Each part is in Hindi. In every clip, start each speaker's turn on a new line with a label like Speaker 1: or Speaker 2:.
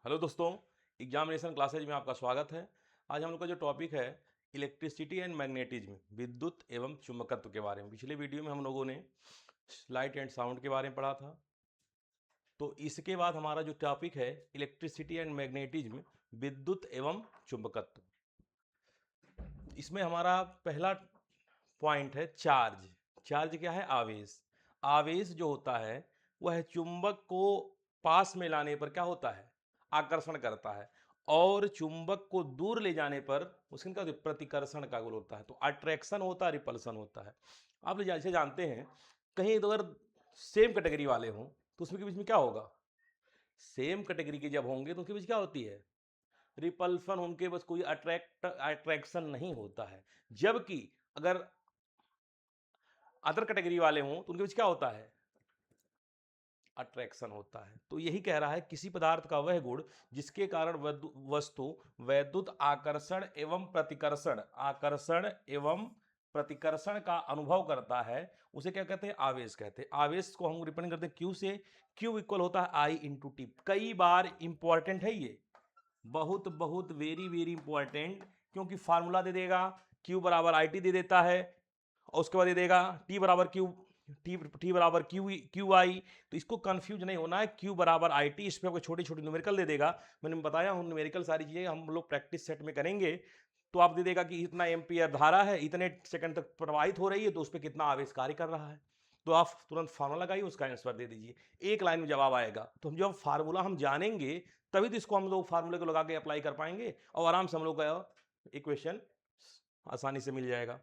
Speaker 1: हेलो दोस्तों, एग्जामिनेशन क्लासेज में आपका स्वागत है। आज हम लोग का जो टॉपिक है इलेक्ट्रिसिटी एंड मैग्नेटिज्म, विद्युत एवं चुंबकत्व के बारे में। पिछले वीडियो में हम लोगों ने लाइट एंड साउंड के बारे में पढ़ा था। तो इसके बाद हमारा जो टॉपिक है इलेक्ट्रिसिटी एंड मैग्नेटिज्म, विद्युत एवं चुंबकत्व। इसमें हमारा पहला पॉइंट है चार्ज। चार्ज क्या है? आवेश। आवेश जो होता है वह चुंबक को पास में लाने पर क्या होता है? आकर्षण करता है। और चुंबक को दूर ले जाने पर उसका प्रतिकर्षण का गुण होता है। तो अट्रैक्शन होता है, रिपल्सन होता है। आप लोग जैसे जानते हैं, कहीं तो अगर सेम कैटेगरी वाले हों तो उसमें के बीच में क्या होगा? सेम कैटेगरी के जब होंगे तो उसके बीच क्या होती है? रिपल्सन। उनके बस कोई अट्रैक्शन नहीं होता है। जबकि अगर अदर कैटेगरी वाले हों तो उनके बीच क्या होता है? अट्रैक्शन होता है। तो यही कह रहा है किसी पदार्थ का वह गुण जिसके कारण वस्तु वैद्युत आकर्षण एवं प्रतिकर्षण का अनुभव करता है, उसे क्या कहते हैं? आवेश कहते हैं। आवेश को हम रिप्रेजेंट करते हैं क्यू से। क्यू इक्वल होता है आई इंटू टी। कई बार इंपॉर्टेंट है ये, बहुत बहुत वेरी वेरी इंपॉर्टेंट, क्योंकि फार्मूला दे देगा, क्यू बराबर आई टी दे देता है, और उसके बाद दे देगा टी बराबर क्यू, टी बराबर क्यू क्यू आई। तो इसको कंफ्यूज नहीं होना है, क्यू बराबर आई टी। इस पर आपको छोटी छोटी न्यूमेरिकल दे देगा। मैंने बताया हूँ न्यूमेरिकल सारी चीज़ें हम लोग प्रैक्टिस सेट में करेंगे। तो आप दे देगा कि इतना एम्पियर धारा है, इतने सेकंड तक प्रवाहित हो रही है, तो उस पर कितना आवेश कार्य कर रहा है। तो आप तुरंत फार्मूला लगाइए, उसका आंसर दे दीजिए। एक लाइन में जवाब आएगा। तो हम जब फार्मूला हम जानेंगे तभी तो इसको हम लोग फार्मूले को लगा के अप्लाई कर पाएंगे, और आराम से हम लोग का इक्वेशन आसानी से मिल जाएगा।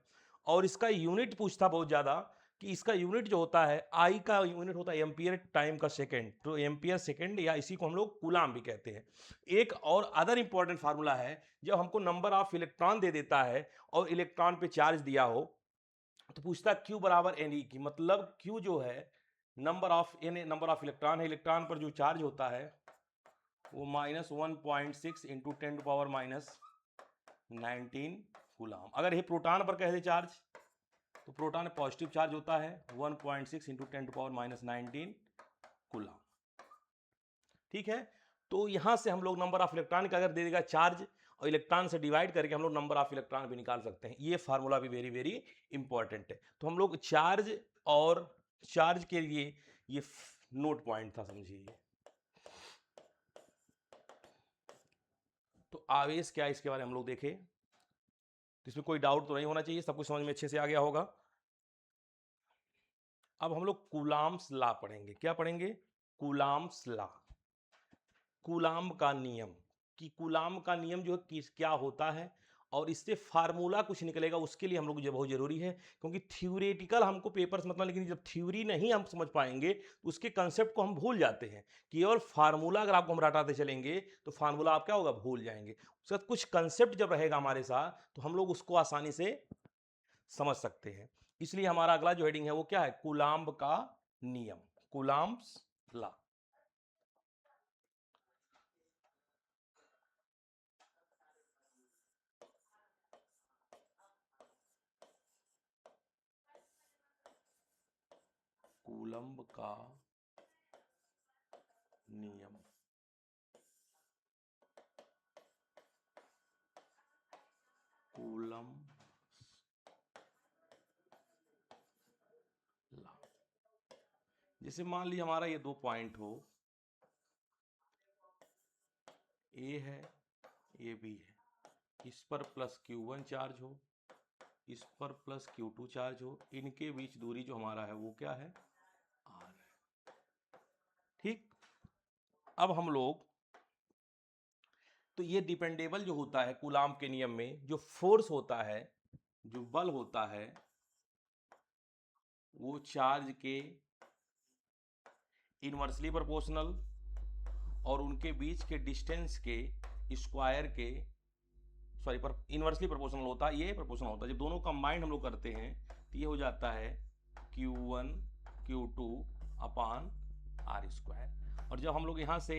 Speaker 1: और इसका यूनिट पूछता बहुत ज़्यादा, कि इसका यूनिट जो होता है, आई का यूनिट होता है एम्पियर टाइम का सेकंड। तो एम्पियर सेकंड, या इसी को हम लोग कूलाम भी कहते हैं। एक और अदर इंपॉर्टेंट फार्मूला है, जब हमको नंबर ऑफ इलेक्ट्रॉन दे देता है और इलेक्ट्रॉन पे चार्ज दिया हो, तो पूछता है क्यू बराबर एन ई की। मतलब क्यू जो है number of n, number of electron है, इलेक्ट्रॉन पर जो चार्ज होता है वो -1.6 इंटू 10⁻⁹ कूलाम। अगर ये प्रोटॉन पर कह दे चार्ज, तो प्रोटॉन पॉजिटिव चार्ज होता है 1.6 इंटू 10⁻⁹ कूलाम। ठीक है। तो यहां से हम लोग नंबर ऑफ इलेक्ट्रॉन का अगर दे देगा चार्ज, और इलेक्ट्रॉन से डिवाइड करके हम लोग नंबर ऑफ इलेक्ट्रॉन भी निकाल सकते हैं। ये फार्मूला भी वेरी वेरी इंपॉर्टेंट है। तो हम लोग चार्ज और चार्ज के लिए ये नोट पॉइंट था, समझिए। तो आवेश क्या है इसके बारे में हम लोग देखें, तो इसमें कोई डाउट तो नहीं होना चाहिए, सब कुछ समझ में अच्छे से आ गया होगा। अब हम लोग कूलाम्स लॉ पढ़ेंगे। क्या पढ़ेंगे? कूलाम्स लॉ, कूलाम का नियम। कि कूलाम का नियम जो है किस क्या होता है, और इससे फार्मूला कुछ निकलेगा, उसके लिए हम लोग जो बहुत जरूरी है। क्योंकि थ्योरेटिकल हमको पेपर्स मतलब, लेकिन जब थ्योरी नहीं हम समझ पाएंगे तो उसके कंसेप्ट को हम भूल जाते हैं। केवल फार्मूला अगर आपको हम रटाते चलेंगे तो फार्मूला आप क्या होगा? भूल जाएंगे। उसके बाद कुछ कंसेप्ट जब रहेगा हमारे साथ तो हम लोग उसको आसानी से समझ सकते हैं। इसलिए हमारा अगला जो हेडिंग है वो क्या है? कूलाम्ब का नियम, कूलाम्स लॉ। कूलम्ब का नियम। Coulomb law. जैसे मान लीजिए हमारा ये दो पॉइंट हो, ए है, ए बी है। इस पर प्लस Q1 चार्ज हो, इस पर प्लस Q2 चार्ज हो। इनके बीच दूरी जो हमारा है वो क्या है? R है। ठीक। अब हम लोग, तो ये डिपेंडेबल जो होता है कूलाम के नियम में, जो फोर्स होता है, जो बल होता है, वो चार्ज के इनवर्सली प्रोपोर्शनल और उनके बीच के डिस्टेंस के स्क्वायर के, सॉरी, पर इनवर्सली प्रोपोर्शनल होता है, ये प्रोपोर्शनल होता है। जब दोनों कंबाइंड हम लोग करते हैं तो ये हो जाता है Q1 Q2 upon r square. और जब हम लोग यहाँ से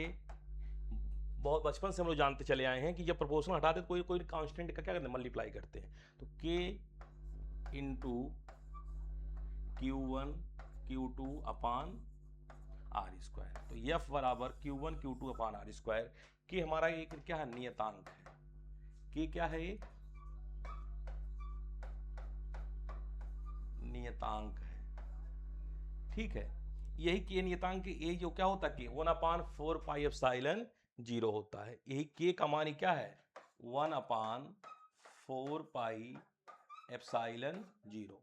Speaker 1: बहुत बचपन से हम लोग जानते चले आए हैं कि जब प्रोपोर्शनल हटाते तो कोई कोई कांस्टेंट का क्या करते हैं? मल्टीप्लाई करते हैं। तो K into Q1 Q2 upon r square. तो एफ बराबर Q1 Q2 upon r square. कि हमारा एक क्या है, नियतांक है। कि क्या है, ये नियतांक है, ठीक है। यही के नियतांक ए जो क्या होता है कि 1/4 पाई एप्सिलॉन 0 होता है। यही के का मान क्या है, 1/4 पाई एप्सिलॉन 0।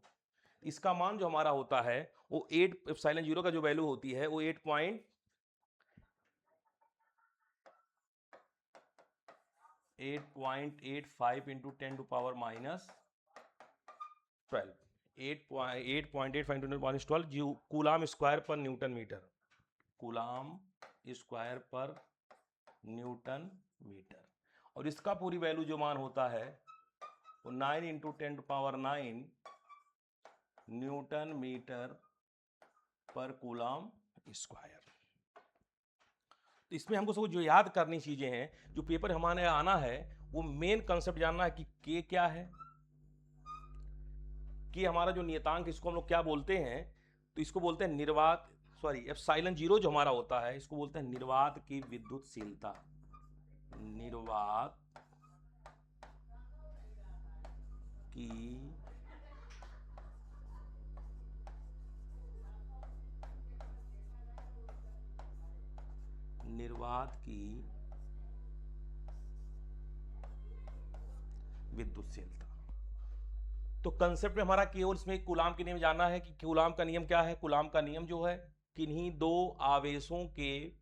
Speaker 1: इसका मान जो हमारा होता है वो 8 एप्सिलॉन 0 का जो वैल्यू होती है वो 8.85 इंटू 10⁻12 8.85 इंटू 10⁻12 जी कूलाम स्क्वायर पर न्यूटन मीटर, कूलाम स्क्वायर पर न्यूटन मीटर। और इसका पूरी वैल्यू जो मान होता है वो 9 इंटू 10⁻9 न्यूटन मीटर पर कूलाम स्क्वायर। तो इसमें हमको सब जो याद करनी चीजें हैं, जो पेपर हमारे आना है, वो मेन कंसेप्ट जानना है कि के क्या है, कि हमारा जो नियतांक इसको हम लोग क्या बोलते हैं, तो इसको बोलते हैं निर्वात, सॉरी एप्सिलॉन 0 जो हमारा होता है इसको बोलते हैं निर्वात की विद्युतशीलता। निर्वात की निर्वात की विद्युतशीलता। तो कंसेप्ट में हमारा केवल इसमें कूलाम के नियम जानना है कि कूलाम का नियम क्या है। कूलाम का नियम जो है किन्हीं दो आवेशों के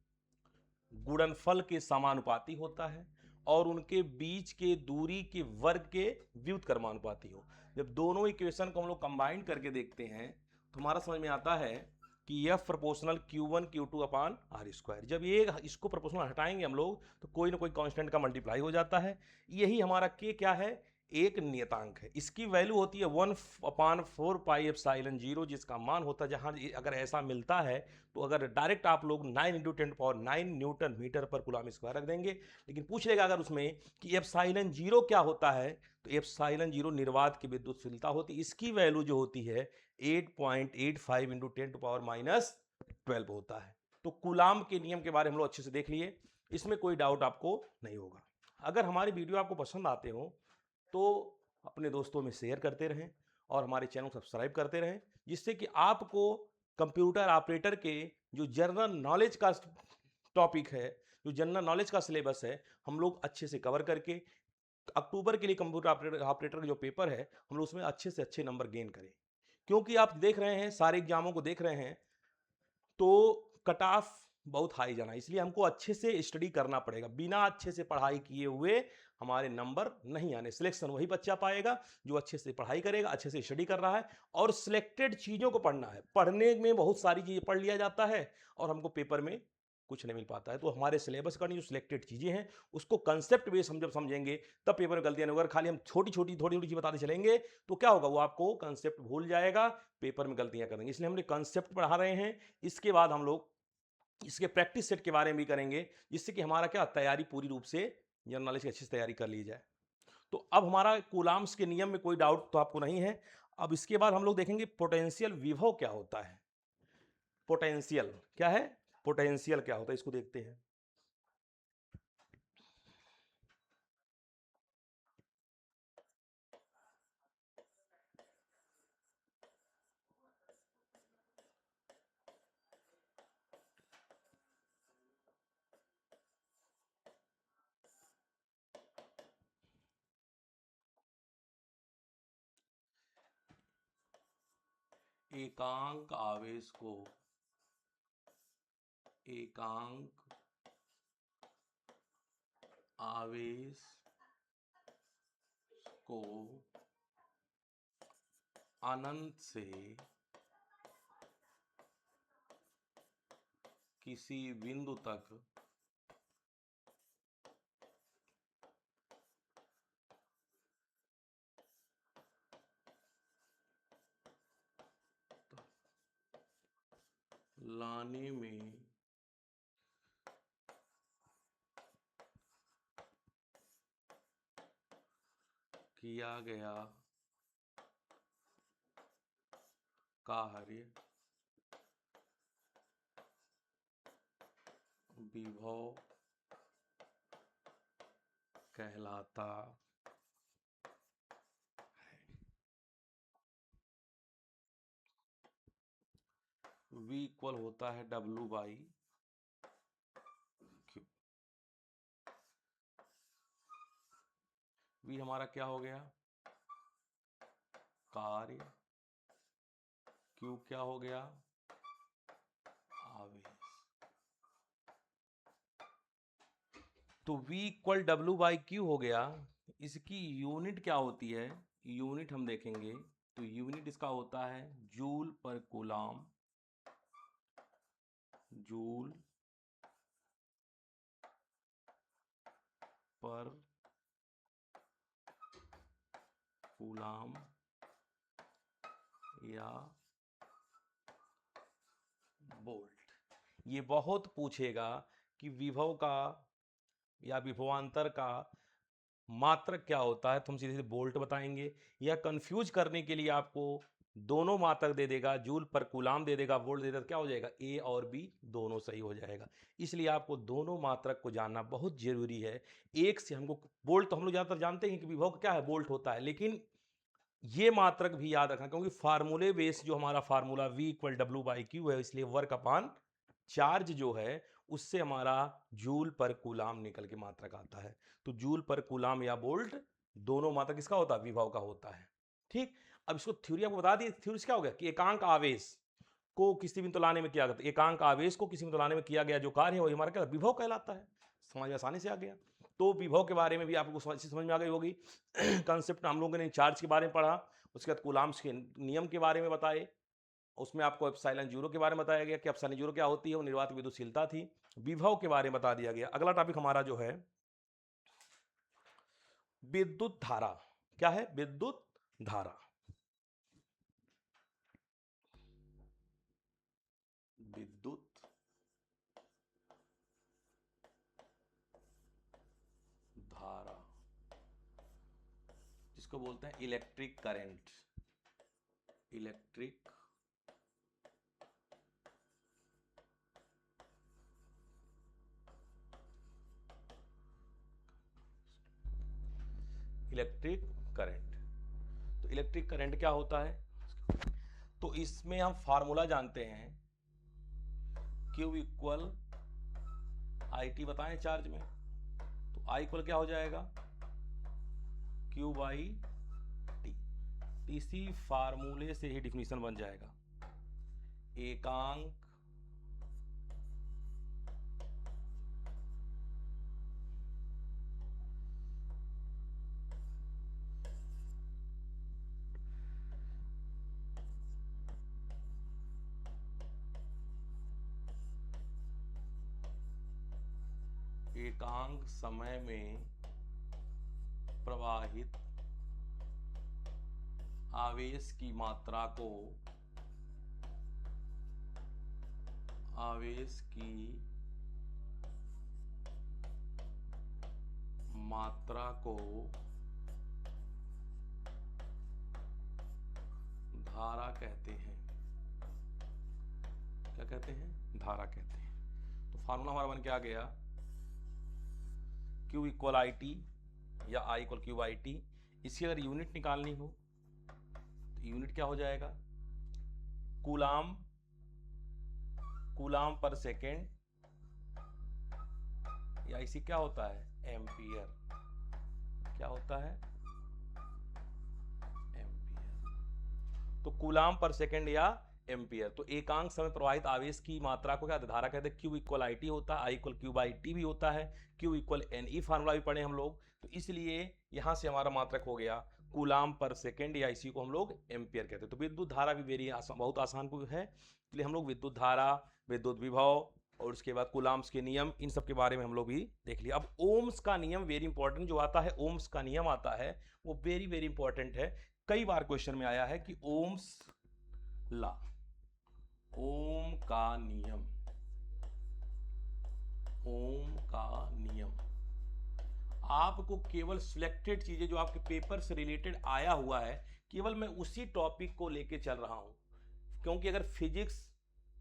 Speaker 1: गुणनफल के समानुपाती होता है और उनके बीच के दूरी के वर्ग के व्युत्क्रमानुपाती हो। जब दोनों इक्वेशन को हम लोग कंबाइन करके देखते हैं तो हमारा समझ में आता है कि F proportional Q1 Q2 upon r square. जब ये इसको प्रोपोर्शनल हटाएंगे हम लोग तो कोई ना कोई कांस्टेंट का मल्टीप्लाई हो जाता है। यही हमारा K क्या है, एक नियतांक है। इसकी वैल्यू होती है 1/4 पाई एप्सिलॉन 0, जिसका मान होता है, जहां अगर ऐसा मिलता है तो अगर डायरेक्ट आप लोग 9 इंटू 10⁻9 न्यूटन मीटर पर कूलाम स्क्वायर रख देंगे। लेकिन पूछ लेगा अगर उसमें कि एप्सिलॉन 0 क्या होता है, तो एप्सिलॉन 0 निर्वात की विद्युतशीलता होती है। इसकी वैल्यू जो होती है 8.85 इंटू 10⁻12 होता है। तो कूलाम के नियम के बारे में हम लोग अच्छे से देख लिए, इसमें कोई डाउट आपको नहीं होगा। अगर हमारी वीडियो आपको पसंद आते हो तो अपने दोस्तों में शेयर करते रहें और हमारे चैनल को सब्सक्राइब करते रहें, जिससे कि आपको कंप्यूटर ऑपरेटर के जो जनरल नॉलेज का टॉपिक है, जो जनरल नॉलेज का सिलेबस है, हम लोग अच्छे से कवर करके अक्टूबर के लिए कंप्यूटर ऑपरेटर का जो पेपर है हम लोग उसमें अच्छे से अच्छे नंबर गेन करें। क्योंकि आप देख रहे हैं, सारे एग्जामों को देख रहे हैं, तो कट ऑफ बहुत हाई जाना है, इसलिए हमको अच्छे से स्टडी करना पड़ेगा। बिना अच्छे से पढ़ाई किए हुए हमारे नंबर नहीं आने। सिलेक्शन वही बच्चा पाएगा जो अच्छे से पढ़ाई करेगा, अच्छे से स्टडी कर रहा है और सिलेक्टेड चीजों को पढ़ना है। पढ़ने में बहुत सारी चीजें पढ़ लिया जाता है और हमको पेपर में कुछ नहीं मिल पाता है। तो हमारे सिलेबस का जो सिलेक्टेड चीजें हैं उसको कंसेप्ट बेस हम जब समझेंगे तब पेपर में गलतियां नहीं होगी। अगर खाली हम छोटी छोटी थोड़ी थोड़ी चीज बताते चलेंगे तो क्या होगा, वो आपको कंसेप्ट भूल जाएगा, पेपर में गलतियां करेंगे। इसलिए हमने कंसेप्ट पढ़ा रहे हैं। इसके बाद हम लोग इसके प्रैक्टिस सेट के बारे में भी करेंगे, जिससे कि हमारा क्या तैयारी पूरी रूप से जनरल नॉलेज की अच्छी से तैयारी कर ली जाए। तो अब हमारा कूलाम्स के नियम में कोई डाउट तो आपको नहीं है। अब इसके बाद हम लोग देखेंगे पोटेंशियल विभव क्या होता है। पोटेंशियल क्या है, पोटेंशियल क्या होता है, इसको देखते हैं। एकांक आवेश को एकांक आवेश को अनंत से किसी बिंदु तक लाने में किया गया कार्य विभव कहलाता है। V इक्वल होता है W/Q। V हमारा क्या हो गया, कार्य, Q क्या हो गया, आवेश। तो V इक्वल W/Q हो गया। इसकी यूनिट क्या होती है, यूनिट हम देखेंगे तो यूनिट इसका होता है जूल पर कूलाम, जूल पर कूलाम या वोल्ट। ये बहुत पूछेगा कि विभव का या विभवांतर का मात्रक क्या होता है, तो हम सीधे सीधे वोल्ट बताएंगे। या कंफ्यूज करने के लिए आपको दोनों मात्रक दे देगा, जूल पर कूलाम दे देगा, वोल्ट दे देगा, क्या हो जाएगा, ए और बी दोनों सही हो जाएगा। इसलिए आपको दोनों मात्रक को जानना बहुत जरूरी है। एक से हमको वोल्ट तो हम लोग ज्यादातर जानते हैं कि विभव क्या है, वोल्ट होता है, लेकिन ये मात्रक भी याद रखना, क्योंकि फार्मूले बेस जो हमारा फार्मूला V इक्वल W/Q है, इसलिए वर्क अपान चार्ज जो है उससे हमारा जूल पर कूलाम निकल के मात्रक आता है। तो जूल पर कूलाम या वोल्ट दोनों मात्रक किसका होता है, विभव का होता है। ठीक, अब इसको थ्योरी आपको बता दी। थ्योरी क्या हो गया कि एकांक आवेश को किसी भी तुलाने में किया गया, एकांक आवेश को किसी भी तुलाने में किया गया जो कार्य है वही हमारा क्या विभव कहलाता है। समझ में आसानी से आ गया। तो विभव के बारे में भी आपको समझ में आ गई होगी। कंसेप्ट हम लोगों ने चार्ज के बारे में पढ़ा, उसके बाद कूलाम्स के नियम के बारे में बताए, उसमें आपको एप्सिलॉन जीरो के बारे में बताया गया कि एप्सिलॉन जीरो क्या होती है, वो निर्वात विद्युतशीलता थी। विभव के बारे में बता दिया गया। अगला टॉपिक हमारा जो है विद्युत धारा। क्या है, विद्युत धारा। विद्युत धारा जिसको बोलते हैं electric current, electric electric current. तो इलेक्ट्रिक करंट क्या होता है, तो इसमें हम फार्मूला जानते हैं Q इक्वल IT बताएं चार्ज में, तो I इक्वल क्या हो जाएगा, Q/T। इसी फार्मूले से ही डिफिनीशन बन जाएगा। एकांक एकांक समय में प्रवाहित आवेश की मात्रा को आवेश की मात्रा को धारा कहते हैं। क्या कहते हैं, धारा कहते हैं। तो फार्मूला हमारा बन के आ गया Q इक्वल IT या I इक्वल Q/T। इसकी अगर यूनिट निकालनी हो तो यूनिट क्या हो जाएगा, कूलाम, कूलाम पर सेकेंड, या इसी क्या होता है, एम्पियर। क्या होता है, एम्पियर। तो कूलाम पर सेकेंड या एम्पियर। तो एकांक समय प्रवाहित आवेश की मात्रा को क्या धारा कहते हैं। Q इक्वल IT होता है, I इक्वल Q/T भी होता है, Q इक्वल NE फार्मूला भी पढ़े हम लोग। तो इसलिए यहां से हमारा मात्रक हो गया कूलाम पर सेकेंड, या इसी को हम लोग एम्पियर कहते हैं। तो विद्युत धारा भी बहुत आसान है, इसलिए हम लोग विद्युत धारा, विद्युत विभव और उसके बाद कूलाम्स के नियम, इन सब के बारे में हम लोग भी देख लिया। अब ओम्स का नियम वेरी इंपॉर्टेंट जो आता है, ओम्स का नियम आता है, वो वेरी वेरी इंपॉर्टेंट है। कई बार क्वेश्चन में आया है कि ओम्स ला, ओम का नियम, ओम का नियम। आपको केवल सिलेक्टेड चीजें जो आपके पेपर से रिलेटेड आया हुआ है, केवल मैं उसी टॉपिक को लेके चल रहा हूं, क्योंकि अगर फिजिक्स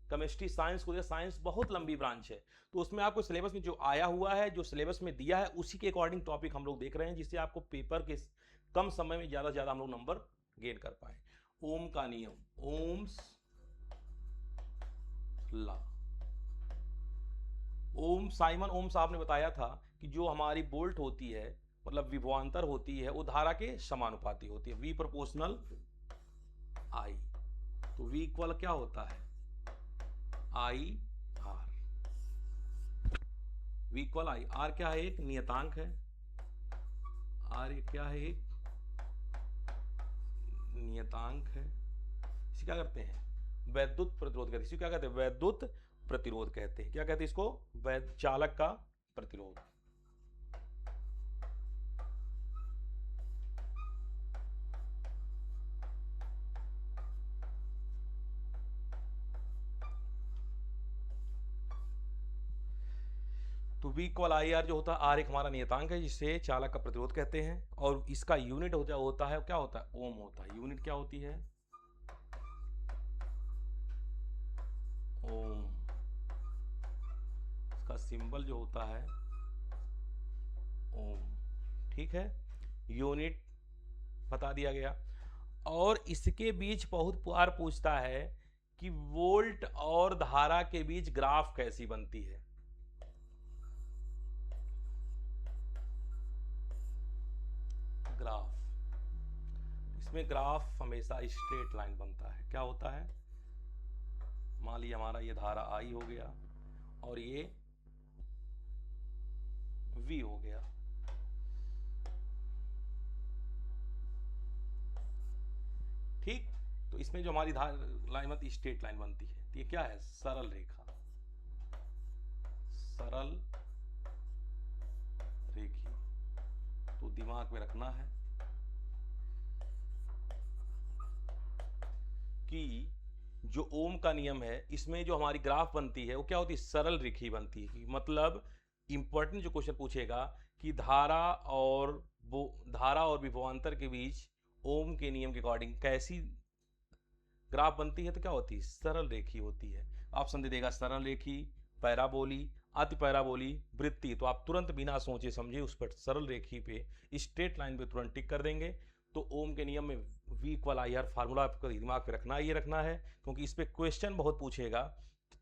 Speaker 1: केमिस्ट्री साइंस को, साइंस बहुत लंबी ब्रांच है, तो उसमें आपको सिलेबस में जो आया हुआ है, जो सिलेबस में दिया है, उसी के अकॉर्डिंग टॉपिक हम लोग देख रहे हैं, जिससे आपको पेपर के कम समय में ज़्यादा से ज़्यादा हम लोग नंबर गेन कर पाए। ओम का नियम, ओम्स लॉ। ओम साइमन ओम्स आपने बताया था कि जो हमारी बोल्ट होती है, मतलब विभवांतर होती है, वो धारा के समानुपाती होती है, वी प्रोपोर्शनल आई। तो वी इक्वल क्या होता है, I R. V equal I R क्या है, एक नियतांक है, आर क्या है, एक नियतांक है। इसे क्या करते हैं, वैद्युत प्रतिरोध कहते हैं। इसे क्या कहते हैं, वैद्युत प्रतिरोध कहते हैं। क्या कहते हैं इसको, चालक का प्रतिरोध। तो V इक्वल आई आर जो होता है, आर एक हमारा नियतांक है जिसे चालक का प्रतिरोध कहते हैं, और इसका यूनिट होता है क्या होता है, ओम होता है। यूनिट क्या होती है, ओम। इसका सिंबल जो होता है ओम। ठीक है, यूनिट बता दिया गया। और इसके बीच बहुत बार पूछता है कि वोल्ट और धारा के बीच ग्राफ कैसी बनती है। ग्राफ, इसमें ग्राफ हमेशा स्ट्रेट लाइन बनता है। क्या होता है, मान लीजिए हमारा ये धारा आई हो गया और ये V हो गया। ठीक, तो इसमें जो हमारी लाइन बनती, स्ट्रेट लाइन बनती है, तो ये क्या है, सरल रेखा, सरल रेखी। तो दिमाग में रखना है कि जो ओम का नियम है, इसमें जो हमारी ग्राफ बनती है वो क्या होती है, सरल रेखी बनती है। मतलब इंपॉर्टेंट जो क्वेश्चन पूछेगा कि धारा और विभवांतर के बीच ओम के नियम के अकॉर्डिंग कैसी ग्राफ बनती है, तो क्या होती है, सरल रेखी होती है। ऑप्शन दे देगा सरल रेखी, पैराबोली, अति पैराबोली, वृत्तीय। तो आप तुरंत बिना सोचे समझे उस पर सरल रेखी पे, स्ट्रेट लाइन पे तुरंत टिक कर देंगे। तो ओम के नियम में V equal I are formula आपको दिमाग पे रखना ही रखना है, क्योंकि इस पर क्वेश्चन बहुत पूछेगा।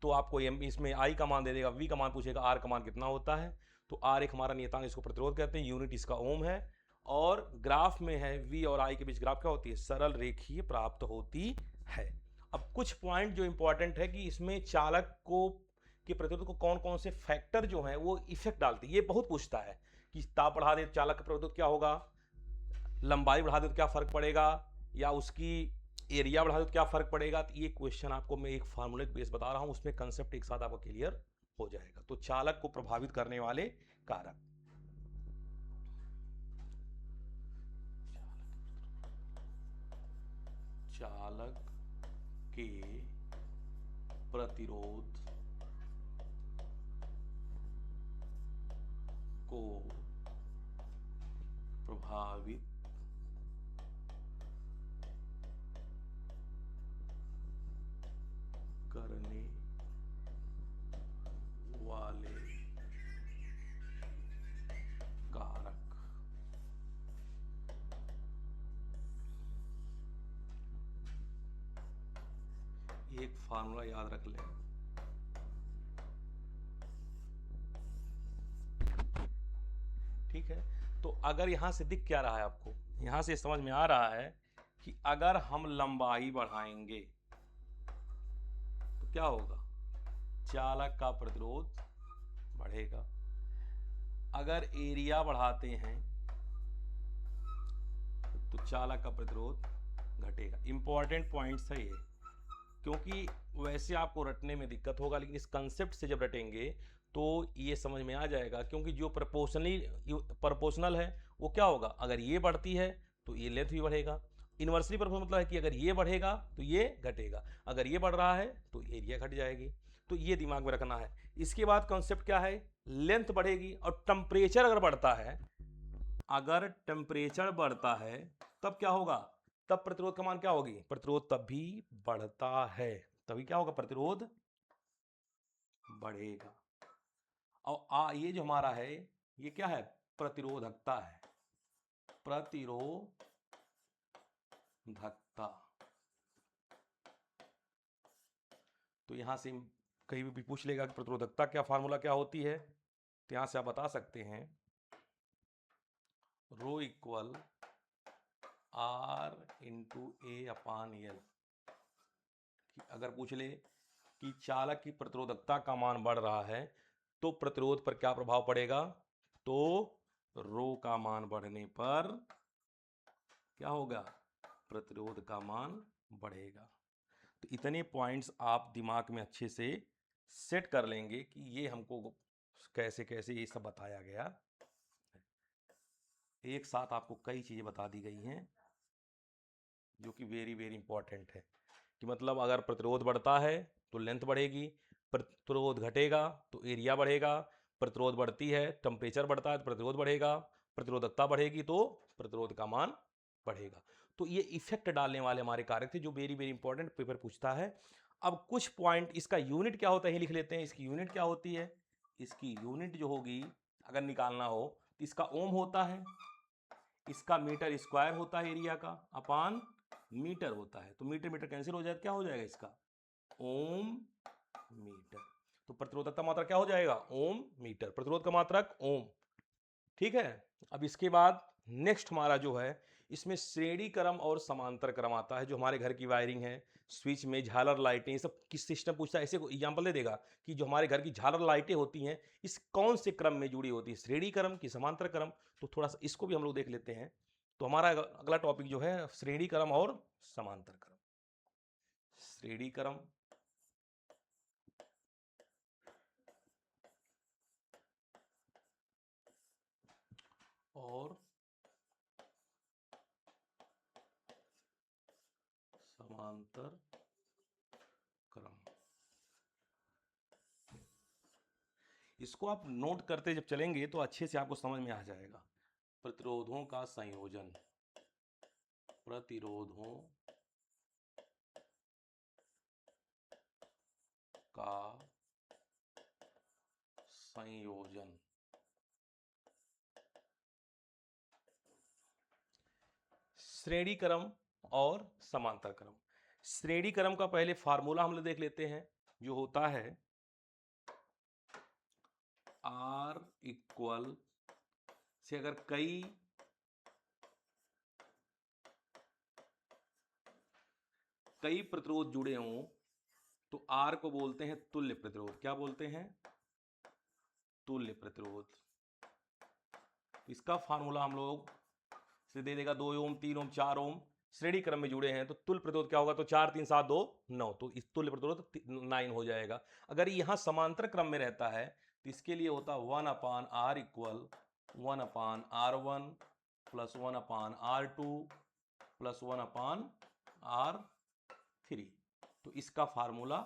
Speaker 1: तो आपको इसमें आई का मान दे देगा, V का मान पूछेगा, आर का मान कितना होता है। तो आर एक हमारा नियतांक, इसको प्रतिरोध कहते हैं, यूनिट इसका ओम है। और ग्राफ में है V और I के बीच ग्राफ क्या होती है, सरल रेखीय प्राप्त होती है। अब कुछ पॉइंट जो इंपॉर्टेंट है कि इसमें चालक को के प्रतिरोध को कौन कौन से फैक्टर जो है वो इफेक्ट डालती है, ये बहुत पूछता है कि ताप बढ़ा दे चालक का प्रतिरोध क्या होगा, लंबाई बढ़ा दे तो क्या फर्क पड़ेगा, या उसकी एरिया बढ़ा दे तो क्या फर्क पड़ेगा। तो ये क्वेश्चन आपको मैं एक फार्मूले बेस बता रहा हूं, उसमें कंसेप्ट एक साथ आपको क्लियर हो जाएगा। तो चालक को प्रभावित करने वाले कारक, चालक के प्रतिरोध को प्रभावित करने वाले कारक। एक फार्मूला याद रख लें, ठीक है। तो अगर यहां से दिख क्या रहा है आपको, यहां से समझ में आ रहा है कि अगर हम लंबाई बढ़ाएंगे तो क्या होगा, चालक का प्रतिरोध बढ़ेगा। अगर एरिया बढ़ाते हैं तो चालक का प्रतिरोध घटेगा। इंपॉर्टेंट पॉइंट्स है ये, क्योंकि वैसे आपको रटने में दिक्कत होगा, लेकिन इस कंसेप्ट से जब रटेंगे तो ये समझ में आ जाएगा। क्योंकि जो प्रोपोर्शनल है वो क्या होगा, अगर ये बढ़ती है तो ये लेंथ भी बढ़ेगा। इन्वर्सली प्रोपोर्शनल मतलब है कि अगर ये बढ़ेगा तो ये घटेगा, अगर ये बढ़ रहा है तो एरिया घट जाएगी। तो ये दिमाग में रखना है। इसके बाद कॉन्सेप्ट क्या है, लेंथ बढ़ेगी और टेम्परेचर अगर बढ़ता है, अगर टेम्परेचर बढ़ता है तब क्या होगा, तब प्रतिरोध का मान क्या होगी, प्रतिरोध तब भी बढ़ता है, तभी क्या होगा, प्रतिरोध बढ़ेगा। और ये जो हमारा है ये क्या है, प्रतिरोधकता है, प्रतिरोधकता। तो यहां से कहीं भी पूछ लेगा कि प्रतिरोधकता क्या फार्मूला क्या होती है, तो यहां से आप बता सकते हैं rho equal R into A upon L. अगर पूछ ले कि चालक की प्रतिरोधकता का मान बढ़ रहा है तो प्रतिरोध पर क्या प्रभाव पड़ेगा, तो रो का मान बढ़ने पर क्या होगा, प्रतिरोध का मान बढ़ेगा। तो इतने पॉइंट्स आप दिमाग में अच्छे से सेट कर लेंगे कि ये हमको कैसे कैसे ये सब बताया गया। एक साथ आपको कई चीजें बता दी गई हैं जो कि वेरी वेरी इंपॉर्टेंट है, कि मतलब अगर प्रतिरोध बढ़ता है तो लेंथ बढ़ेगी, प्रतिरोध घटेगा तो एरिया बढ़ेगा, प्रतिरोध बढ़ती है टेम्परेचर बढ़ता है तो प्रतिरोध बढ़ेगा, प्रतिरोधकता बढ़ेगी तो प्रतिरोध का मान बढ़ेगा। तो ये इफेक्ट डालने वाले हमारे कारक थे जो वेरी वेरी इंपॉर्टेंट पेपर पूछता है। अब कुछ पॉइंट, इसका यूनिट क्या होता है ये लिख लेते हैं। इसकी यूनिट क्या होती है, इसकी यूनिट जो होगी अगर निकालना हो तो इसका ओम होता है, इसका मीटर स्क्वायर होता है एरिया का, अपान मीटर होता है। तो मीटर मीटर कैंसिल हो जाए, क्या हो जाएगा इसका, ओम मीटर। तो प्रतिरोधकता मात्रक क्या हो जाएगा, ओम मीटर, प्रतिरोध का मात्रक ओम। ठीक है। अब इसके बाद नेक्स्ट हमारा जो है इसमें श्रेणी क्रम और समांतर क्रम आता है। जो हमारे घर की वायरिंग है, स्विच में झालर लाइटें, ये सब किस सिस्टम पूछता है, ऐसे एग्जांपल दे देगा कि जो हमारे घर की झालर लाइटें होती हैं इस कौन से क्रम में जुड़ी होती है, श्रेणी क्रम की समांतर क्रम। तो थोड़ा सा इसको भी हम लोग देख लेते हैं। तो हमारा अगला टॉपिक जो है श्रेणी क्रम और समांतर क्रम। श्रेणी क्रम और समांतर क्रम, इसको आप नोट करते जब चलेंगे तो अच्छे से आपको समझ में आ जाएगा। प्रतिरोधों का संयोजन, प्रतिरोधों का संयोजन, श्रेणी क्रम और समांतर क्रम। श्रेणी क्रम का पहले फार्मूला हम लोग देख लेते हैं, जो होता है R इक्वल से अगर कई प्रतिरोध जुड़े हों तो R को बोलते हैं तुल्य प्रतिरोध। क्या बोलते हैं, तुल्य प्रतिरोध। इसका फार्मूला हम लोग से दे देगा 2 ओम 3 ओम 4 ओम। श्रेणी क्रम में जुड़े हैं तो तुल्य प्रतिरोध क्या होगा, तो 4 3 7 2 9, तो इस तुल्य प्रतिरोध 9 हो जाएगा। अगर यहां समांतर क्रम में रहता है तो इसके लिए होता 1 upon R equal 1 upon R1 plus 1 upon R2 plus 1 upon R3। तो इसका फार्मूला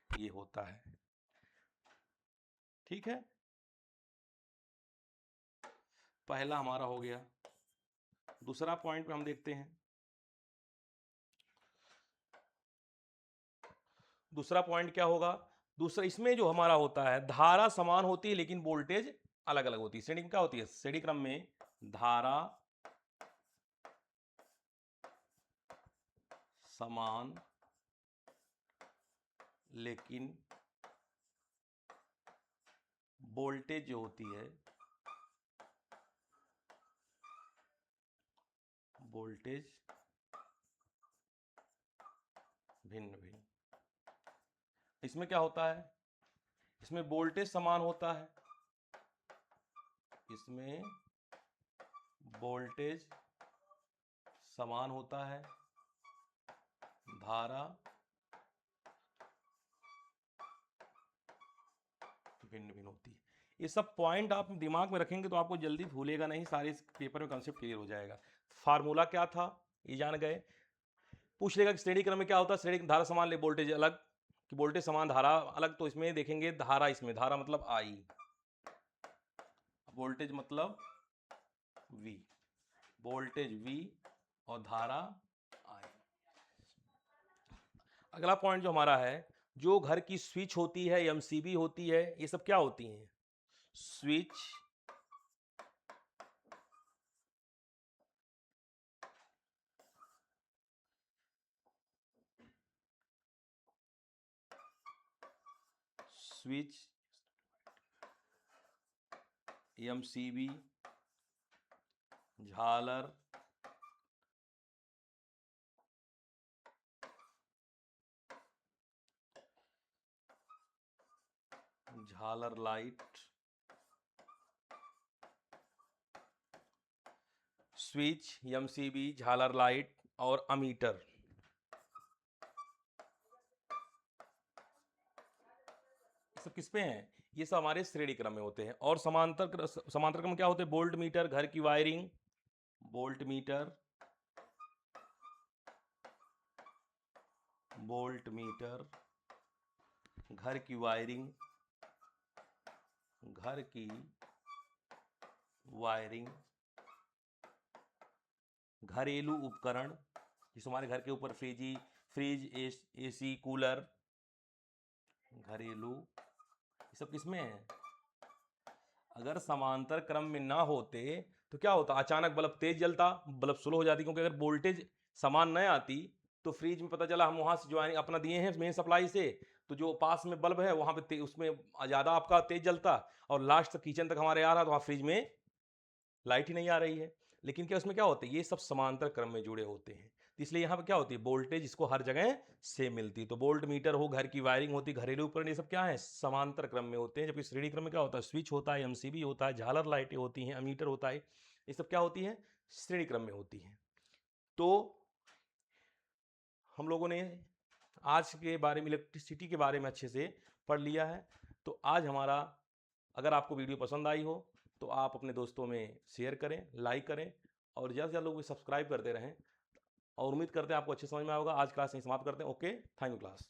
Speaker 1: ये होता है। ठीक है, पहला हमारा हो गया। दूसरा पॉइंट पे हम देखते हैं। दूसरा पॉइंट क्या होगा, दूसरा इसमें जो हमारा होता है धारा समान होती है लेकिन वोल्टेज अलग अलग होती है। श्रेणी में क्या होती है, श्रेणी क्रम में धारा समान लेकिन वोल्टेज जो होती है, वोल्टेज भिन्न भिन्न। इसमें क्या होता है, इसमें वोल्टेज समान होता है, इसमें वोल्टेज समान होता है, धारा भिन्न भिन्न होती है। ये सब पॉइंट आप दिमाग में रखेंगे तो आपको जल्दी भूलेगा नहीं, सारे पेपर में कंसेप्ट क्लियर हो जाएगा। फार्मूला क्या था ये जान गए। पूछ लेगा कि श्रेणी क्रम में क्या होता है, श्रेणी धारा समान ले वोल्टेज अलग, कि वोल्टेज समान धारा अलग। तो इसमें देखेंगे धारा, इसमें धारा मतलब आई, वोल्टेज मतलब V, वोल्टेज V और धारा I। अगला पॉइंट जो हमारा है जो घर की स्विच होती है, एमसीबी होती है, ये सब क्या होती हैं? स्विच, स्विच, एमसीबी, झालर, झालर लाइट, स्विच, एमसीबी, झालर लाइट और अमीटर, ये सब किस पे हैं? ये सब हमारे श्रेणी क्रम में होते हैं। और समांतर क्रम क्या होते हैं? वोल्ट मीटर, घर की wiring, volt meter, volt meter, घर की वायरिंग, घर की वायरिंग, घरेलू उपकरण, जिस हमारे घर के ऊपर फ्रिज, एसी, कूलर, घरेलू, ये सब किसमें है? अगर समांतर क्रम में ना होते तो क्या होता? अचानक बल्ब तेज जलता, बल्ब स्लो हो जाती, क्योंकि अगर वोल्टेज समान न आती तो फ्रिज में पता चला हम वहां से ज्वाइनिंग अपना दिए हैं मेन सप्लाई से, तो जो पास में बल्ब है वहां पे उसमें ज़्यादा आपका तेज जलता, और लास्ट तक किचन तक हमारे आ रहा, तो वहाँ फ्रिज में लाइट ही नहीं आ रही है। लेकिन क्या उसमें क्या होता है? ये सब समांतर क्रम में जुड़े होते हैं, तो इसलिए यहाँ पे क्या होती है? वोल्टेज इसको हर जगह से मिलती है। तो वोल्ट मीटर हो, घर की वायरिंग होती, घरेलू उपकरण, ये सब क्या है? समांतर क्रम में होते हैं। जबकि श्रेणी क्रम में क्या होता है? स्विच होता है, एमसीबी होता है, झालर लाइटें होती हैं, अमीटर होता है, ये सब क्या होती है? श्रेणी क्रम में होती है। तो हम लोगों ने आज के बारे में, इलेक्ट्रिसिटी के बारे में अच्छे से पढ़ लिया है। तो आज हमारा, अगर आपको वीडियो पसंद आई हो तो आप अपने दोस्तों में शेयर करें, लाइक करें, और ज़्यादा से ज़्यादा लोग सब्सक्राइब करते रहें। और उम्मीद करते हैं आपको अच्छे समझ में आएगा। आज क्लास यहीं समाप्त करते हैं। Okay, thank you class.